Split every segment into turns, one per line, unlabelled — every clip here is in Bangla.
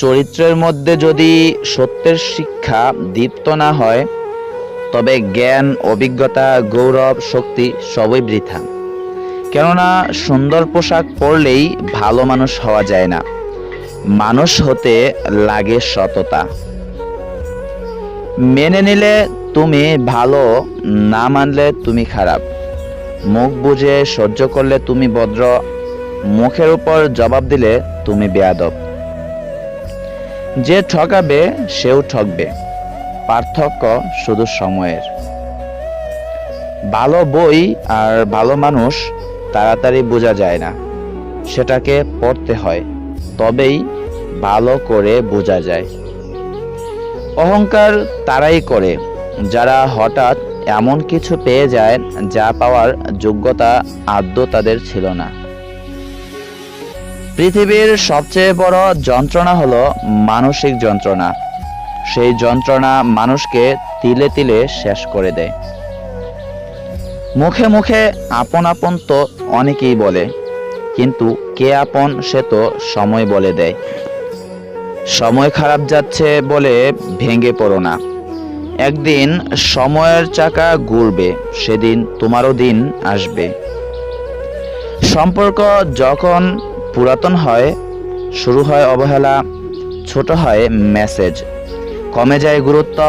চরিত্রের মধ্যে যদি সত্যের শিক্ষা দীপ্ত না হয়, তবে জ্ঞান, অভিজ্ঞতা, গৌরব, শক্তি সবই বৃথা। কেননা সুন্দর পোশাক পরলেই ভালো মানুষ হওয়া যায় না, মানুষ হতে লাগে সততা। মেনে নিলে তুমি ভালো, না মানলে তুমি খারাপ। মুখ বুজে সহ্য করলে তুমি ভদ্র, মুখের উপর জবাব দিলে তুমি বেয়াদব। যে ঠকাবে সেও ঠকবে, পার্থক্য শুধু সময়ের। ভালো বই আর ভালো মানুষ তাড়াতাড়ি বোঝা যায় না, সেটাকে পড়তে হয়, তবেই ভালো করে বোঝা যায়। অহংকার তারাই করে যারা হঠাৎ এমন কিছু পেয়ে যায় যা পাওয়ার যোগ্যতা আদৌ তাদের ছিল না। পৃথিবীর সবচেয়ে বড় যন্ত্রণা হলো মানসিক যন্ত্রণা। সেই যন্ত্রণা মানুষকে তিলে তিলে শেষ করে দেয়। মুখে মুখে আপন আপন তো অনেকেই বলে, কিন্তু কে আপন সে তো সময় বলে দেয়। সময় খারাপ যাচ্ছে বলে ভেঙে পড়ো না। একদিন সময়ের চাকা ঘুরবে, সেদিন তোমারও দিন আসবে। সম্পর্ক যখন পুরাতন হয়, শুরু হয় অবহেলা, ছোট হয় মেসেজ, কমে যায় গুরুত্ব,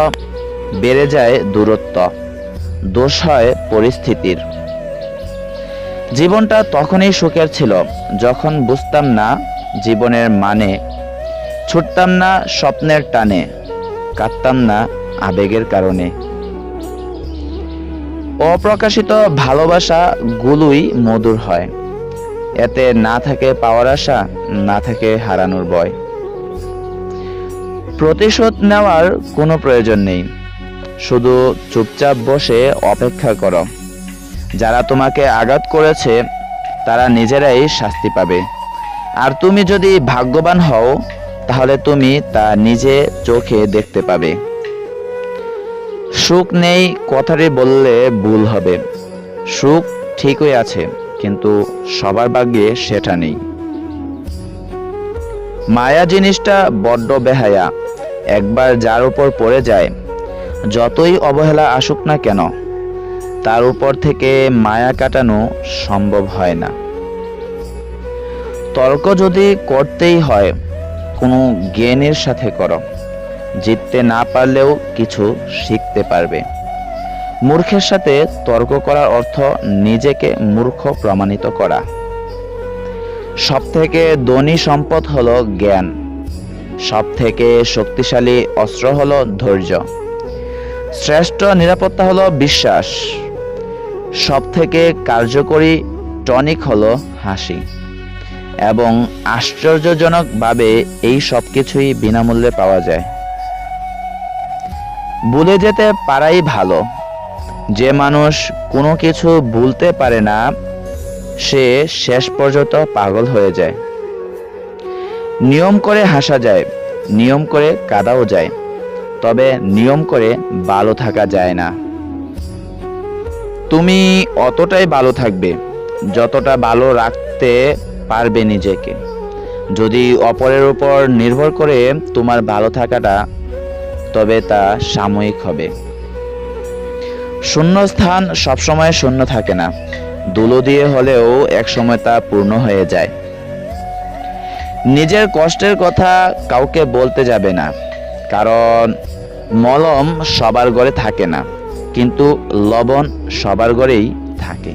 বেড়ে যায় দূরত্ব, দোষ হয় পরিস্থিতির। জীবনটা তখনই সুখের ছিল যখন বুঝতাম না জীবনের মানে, ছুটতাম না স্বপ্নের টানে, কাঁদতাম না আবেগের কারণে। অপ্রকাশিত ভালোবাসা গুলোই মধুর হয়, এতে না থাকে পাওয়ার আশা, না থাকে হারানোর ভয়। প্রতিশোধ নেওয়ার কোনো প্রয়োজন নেই, শুধু চুপচাপ বসে অপেক্ষা করো। যারা তোমাকে আঘাত করেছে তারা নিজেরাই শাস্তি পাবে, আর তুমি যদি ভাগ্যবান হও তাহলে তুমি তা নিজে চোখে দেখতে পাবে। সুখ নেই কথাটি বললে ভুল হবে। সুখ ঠিকই আছে, কিন্তু সবার ভাগ্যে সেটা নেই। মায়া জিনিসটা বড্ড বেহায়া, একবার যার উপর পড়ে যায়, যতই অবহেলা আসুক না কেন, তার উপর থেকে মায়া কাটানো সম্ভব হয় না। তর্ক যদি করতেই হয়, কোনো জ্ঞানীর সাথে করো, জিততে না পারলেও কিছু শিখতে পারবে। মূর্খের সাথে তর্ক করার অর্থ নিজেকে মূর্খ প্রমাণিত করা। সবথেকে ধনী সম্পদ হলো জ্ঞান, সবথেকে শক্তিশালী অস্ত্র হলো ধৈর্য, শ্রেষ্ঠ নিরাপত্তা হলো বিশ্বাস, সবথেকে কার্যকরী টনিক হলো হাসি, এবং আশ্চর্যজনকভাবে এই সব কিছুই বিনামূল্যে পাওয়া যায়। ভুলে যেতে পারাই ভালো। যে মানুষ কোনো কিছু ভুলতে পারে না, সে শেষ পর্যন্ত পাগল হয়ে যায়। নিয়ম করে হাসা যায়, নিয়ম করে কাঁদাও যায়, তবে নিয়ম করে ভালো থাকা যায় না। তুমি অতটাই ভালো থাকবে যতটা ভালো রাখতে পারবে নিজেকে। যদি অপরের উপর নির্ভর করে তোমার ভালো থাকাটা, তবে তা সাময়িক হবে। শূন্য স্থান সবসময় শূন্য থাকে না, ধুলো দিয়ে হলেও একসময় তা পূর্ণ হয়ে যায়। নিজের কষ্টের কথা কাউকে বলতে যাবে না, কারণ মলম সবার ঘরে থাকে না, কিন্তু লবণ সবার ঘরেই থাকে।